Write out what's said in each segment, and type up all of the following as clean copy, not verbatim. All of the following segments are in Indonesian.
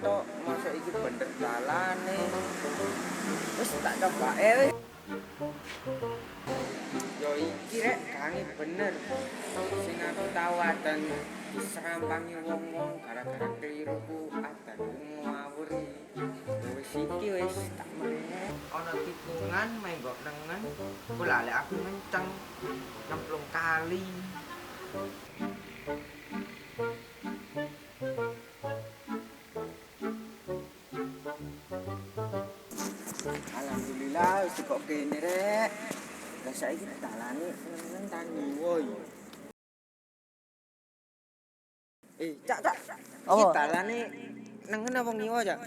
tok, masa iki bener dalane. Wis tak coba wis. Yo iki rek kange bener. Sing aku tawadan diserampangi wong-wong gara-gara keliruku adan ngawur. Wis iki wis tak meneh. Ana tikungan menggok nengen. Ku lali aku ngenceng nyemplung kali. Alhamdulillah wis kok kene rek. Lah saiki dalane nengen tani woi. Cak. Iki dalane nengen apa ngiwa, Cak?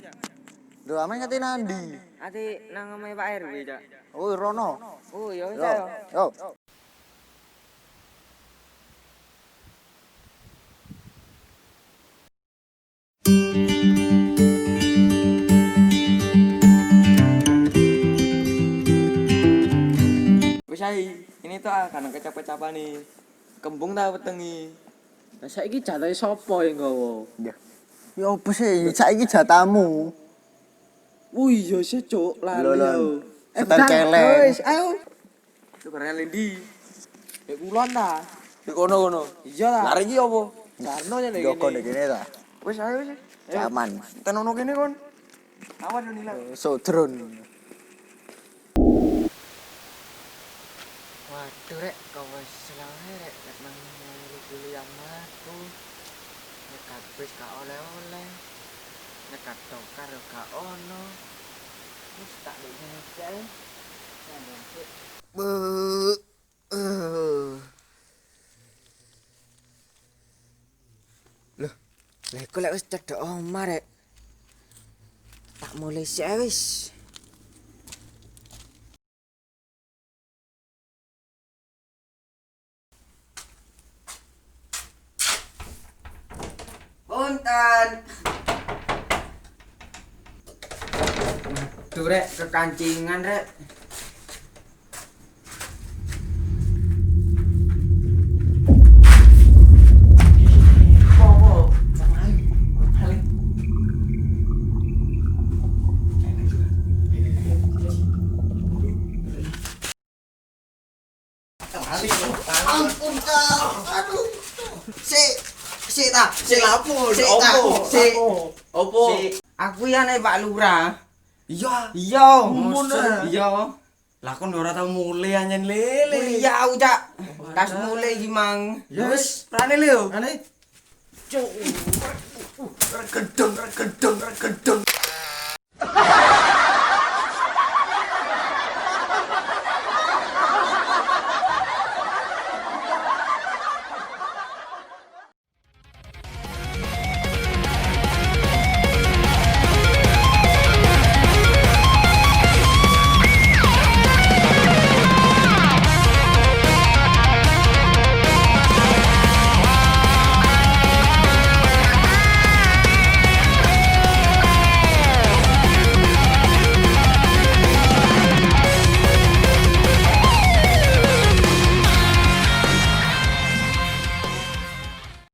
Lho amen ngati nandi? Ati nang omahe Pak RW, Cak. Oh, rono. Oh, ya wis Yo. ayo. Yo. Wis ae, ini tuh kan kecap-kecapan nih. Kembung ta wetengi. Lah saiki jatahe sapa yang nggawa? Ya. Ya opo sih? Saiki jatamu. Oh iya sih, Cuk, lali Lho, yo. setel celeng. Wis, ayo. Itu karena Lendi. Ya kulon ta. Di kono-kono. Iya lah. Lari iki opo? Karno ya nek Joko nek kene. kene ta. Wis ayo wis. Aman. Tenono kene kon. Awan yo nilai. Sodron. Waduh rek, kau wis selawe rek nek nang kuliah aku. Nekat wis gak oleh-oleh. Nekat dokar yo gak ono. Wis tak ngecek. Loh, lha iku lek wis cedhek omah rek. Tak mulai sik wis. Punten. Waduh rek, kekancingan rek. Ampun kau. Aduh. Sik ta, sik Opo? Opo? Aku ya nek Pak Lurah. Iya. Iya. Mosok. Iya. Lah kon ora tau mulai anjen lele. Kuliah aku, Cak. Kas mulai iki, Mang. Ya wis, prane le yo. Prane. Cuk. Regedon.